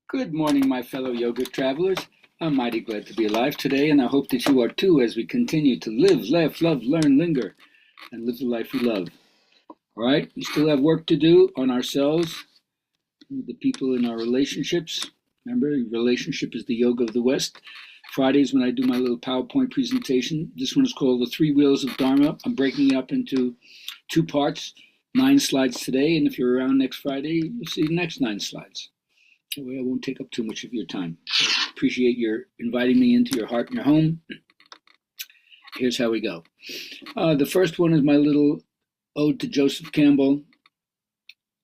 Good morning, my fellow yoga travelers. I'm mighty glad to be alive today, and I hope that you are too as we continue to live, laugh, love, learn, linger, and live the life we love. All right, we still have work to do on ourselves, the people in our relationships. Remember, relationship is the yoga of the West. Fridays when I do my little PowerPoint presentation, this one is called The Three Wheels of Dharma. I'm breaking it up into two parts, 9 slides today, and if you're around next Friday, you'll see the next 9 slides. That way I won't take up too much of your time. I appreciate your inviting me into your heart and your home. Here's how we go. The first one is my little ode to Joseph Campbell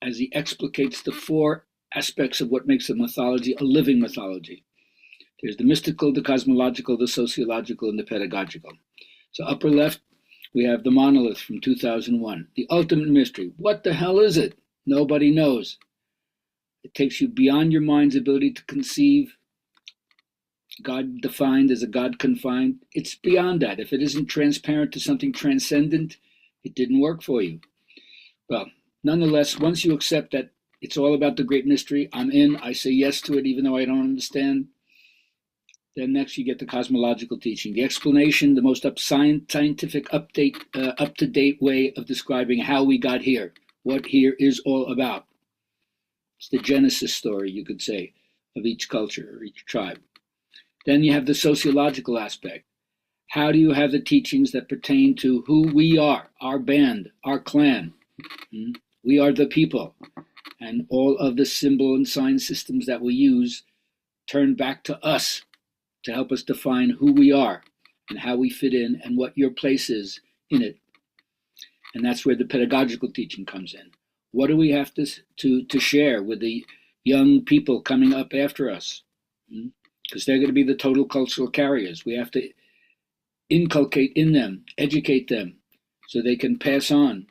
as he explicates the 4 aspects of what makes a mythology a living mythology. There's the mystical, the cosmological, the sociological, and the pedagogical. So upper left, we have the monolith from 2001, the ultimate mystery. What the hell is it? Nobody knows. It takes you beyond your mind's ability to conceive. God defined as a God confined. It's beyond that. If it isn't transparent to something transcendent, it didn't work for you. Well, nonetheless, once you accept that it's all about the great mystery, I'm in, I say yes to it even though I don't understand, then next you get the cosmological teaching. The explanation, the most scientific up-to-date way of describing how we got here, what here is all about. It's the Genesis story, you could say, of each culture or each tribe. Then you have the sociological aspect. How do you have the teachings that pertain to who we are, our band, our clan? We are the people. And all of the symbol and sign systems that we use turn back to us to help us define who we are and how we fit in and what your place is in it. And that's where the pedagogical teaching comes in. What do we have to share with the young people coming up after us? Because they're going to be the total cultural carriers. We have to inculcate in them, educate them, so they can pass on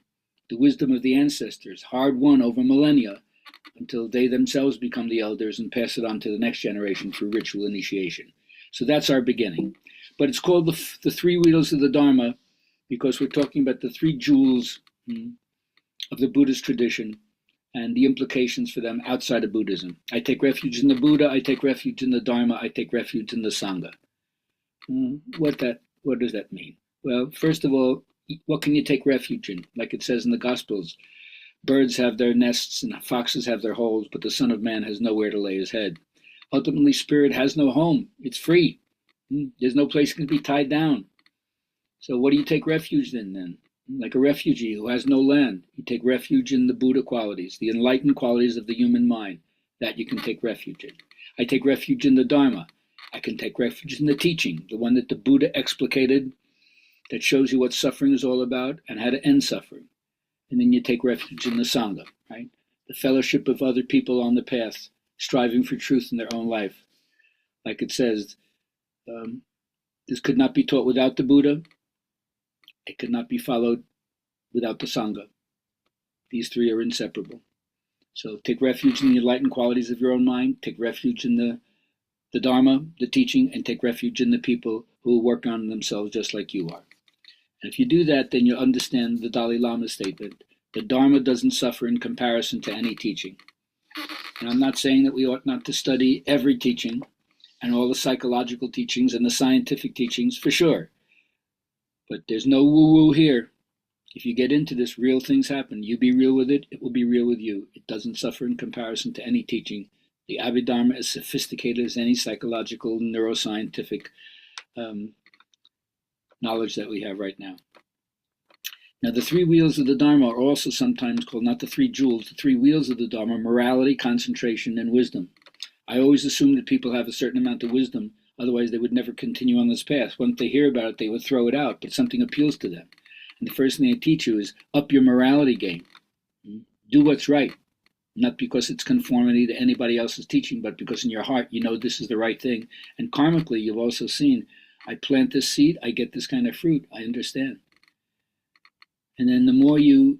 the wisdom of the ancestors, hard won over millennia, until they themselves become the elders and pass it on to the next generation through ritual initiation. So that's our beginning. But it's called the 3 wheels of the Dharma because we're talking about the 3 jewels of the Buddhist tradition and the implications for them outside of Buddhism. I take refuge in the Buddha, I take refuge in the Dharma, I take refuge in the Sangha. What does that mean? Well, first of all, what can you take refuge in? Like it says in the Gospels, birds have their nests and foxes have their holes, but the Son of Man has nowhere to lay his head. Ultimately, spirit has no home. It's free. There's no place it can be tied down. So what do you take refuge in then? Like a refugee who has no land, you take refuge in the Buddha qualities, the enlightened qualities of the human mind. That you can take refuge in. I take refuge in the Dharma. I can take refuge in the teaching, the one that the Buddha explicated, that shows you what suffering is all about and how to end suffering. And then you take refuge in the Sangha, right? The fellowship of other people on the path, striving for truth in their own life. Like it says, this could not be taught without the Buddha. It could not be followed without the Sangha. These 3 are inseparable. So take refuge in the enlightened qualities of your own mind, take refuge in the Dharma, the teaching, and take refuge in the people who work on themselves just like you are. And if you do that, then you'll understand the Dalai Lama's statement. The Dharma doesn't suffer in comparison to any teaching. And I'm not saying that we ought not to study every teaching and all the psychological teachings and the scientific teachings, for sure. But there's no woo-woo here. If you get into this, real things happen. You be real with it, it will be real with you. It doesn't suffer in comparison to any teaching. The Abhidharma is sophisticated as any psychological, neuroscientific knowledge that we have right now. Now, the 3 wheels of the Dharma are also sometimes called not the 3 jewels, the 3 wheels of the Dharma: morality, concentration, and wisdom. I always assume that people have a certain amount of wisdom, otherwise they would never continue on this path. Once they hear about it, they would throw it out, but something appeals to them. And the first thing they teach you is up your morality game. Do what's right, not because it's conformity to anybody else's teaching, but because in your heart you know this is the right thing. And karmically, you've also seen, I plant this seed, I get this kind of fruit. I understand. And then the more you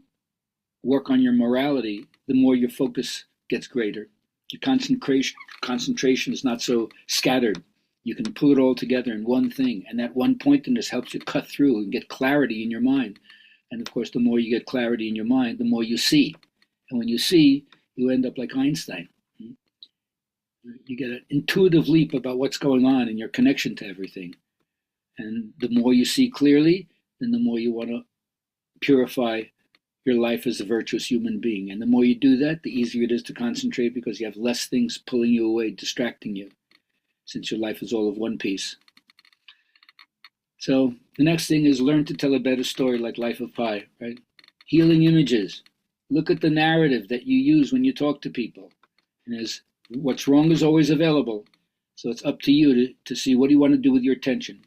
work on your morality, the more your focus gets greater. Your concentration is not so scattered. You can pull it all together in one thing, and that one pointedness helps you cut through and get clarity in your mind. And of course, the more you get clarity in your mind, the more you see. And when you see, You end up like Einstein. You get an intuitive leap about what's going on and your connection to everything. And the more you see clearly, then the more you want to purify your life as a virtuous human being. And the more you do that, the easier it is to concentrate because you have less things pulling you away, distracting you, since your life is all of one piece. So the next thing is learn to tell a better story like Life of Pi, right? Healing images. Look at the narrative that you use when you talk to people. And as what's wrong is always available. So it's up to you to see what do you want to do with your attention.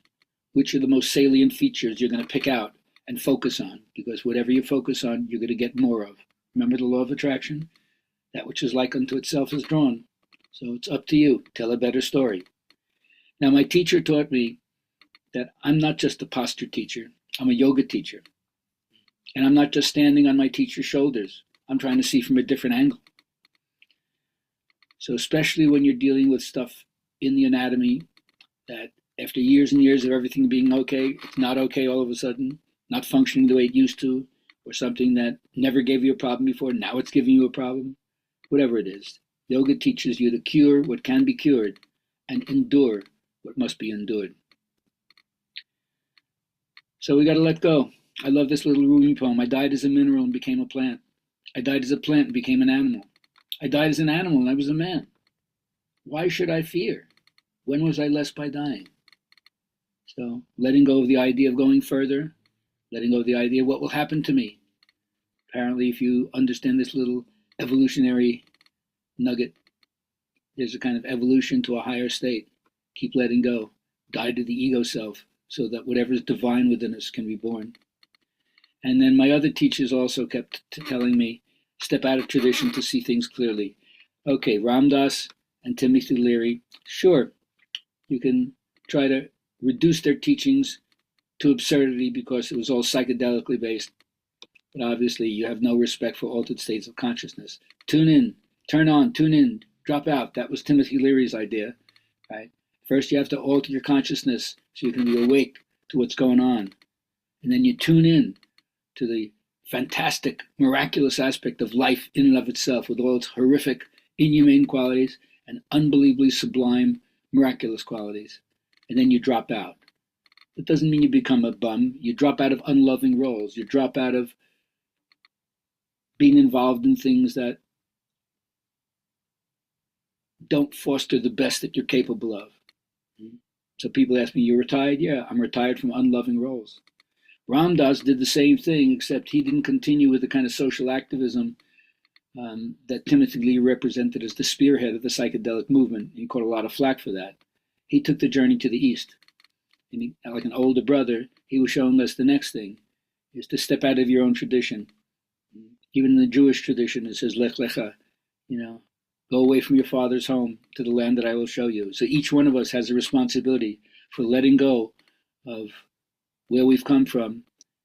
Which are the most salient features you're going to pick out and focus on, because whatever you focus on, you're going to get more of. Remember the law of attraction? That which is like unto itself is drawn. So it's up to you. Tell a better story. Now, my teacher taught me that I'm not just a posture teacher. I'm a yoga teacher. And I'm not just standing on my teacher's shoulders. I'm trying to see from a different angle. So especially when you're dealing with stuff in the anatomy that after years and years of everything being okay, it's not okay all of a sudden, not functioning the way it used to, or something that never gave you a problem before, now it's giving you a problem, whatever it is. Yoga teaches you to cure what can be cured and endure what must be endured. So we got to let go. I love this little Rumi poem. I died as a mineral and became a plant. I died as a plant and became an animal. I died as an animal and I was a man. Why should I fear? When was I less by dying? So letting go of the idea of going further, letting go of the idea of what will happen to me. Apparently, if you understand this little evolutionary nugget, there's a kind of evolution to a higher state. Keep letting go. Die to the ego self so that whatever is divine within us can be born. And then my other teachers also kept telling me, step out of tradition to see things clearly. Okay, Ram Dass and Timothy Leary, sure, you can try to reduce their teachings to absurdity because it was all psychedelically based. But obviously, you have no respect for altered states of consciousness. Tune in, turn on, tune in, drop out. That was Timothy Leary's idea, right? First, you have to alter your consciousness so you can be awake to what's going on. And then you tune in to the fantastic, miraculous aspect of life in and of itself with all its horrific, inhumane qualities and unbelievably sublime, miraculous qualities. And then you drop out. That doesn't mean you become a bum. You drop out of unloving roles. You drop out of being involved in things that don't foster the best that you're capable of. So people ask me, you're retired? Yeah, I'm retired from unloving roles. Ram Dass did the same thing, except he didn't continue with the kind of social activism that Timothy Lee represented as the spearhead of the psychedelic movement. He caught a lot of flack for that. He took the journey to the East. And he, like an older brother, he was showing us the next thing, is to step out of your own tradition. Even in the Jewish tradition, it says, Lech Lecha, go away from your father's home to the land that I will show you. So each one of us has a responsibility for letting go of where we've come from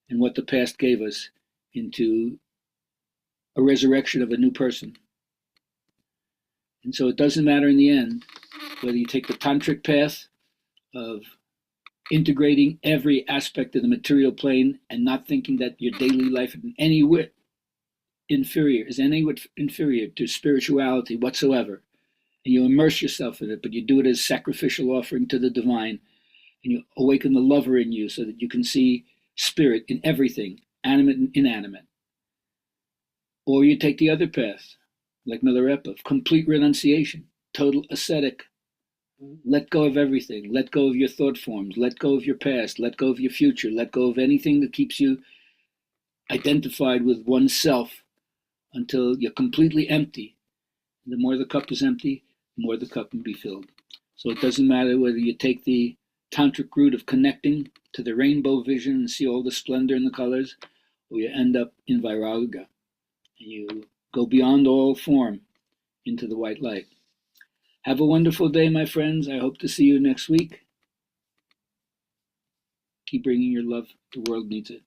and what the past gave us into a resurrection of a new person. And so it doesn't matter in the end whether you take the tantric path of integrating every aspect of the material plane and not thinking that your daily life in any whit is any whit inferior to spirituality whatsoever. And you immerse yourself in it, but you do it as sacrificial offering to the divine. And you awaken the lover in you so that you can see spirit in everything, animate and inanimate. Or you take the other path, like Milarepa, of complete renunciation, total ascetic. Let go of everything. Let go of your thought forms. Let go of your past. Let go of your future. Let go of anything that keeps you identified with oneself until you're completely empty. The more the cup is empty, the more the cup can be filled. So it doesn't matter whether you take the tantric route of connecting to the rainbow vision and see all the splendor and the colors, or you end up in Vairagya and you go beyond all form into the white light. Have a wonderful day, my friends. I hope to see you next week. Keep bringing your love. The world needs it.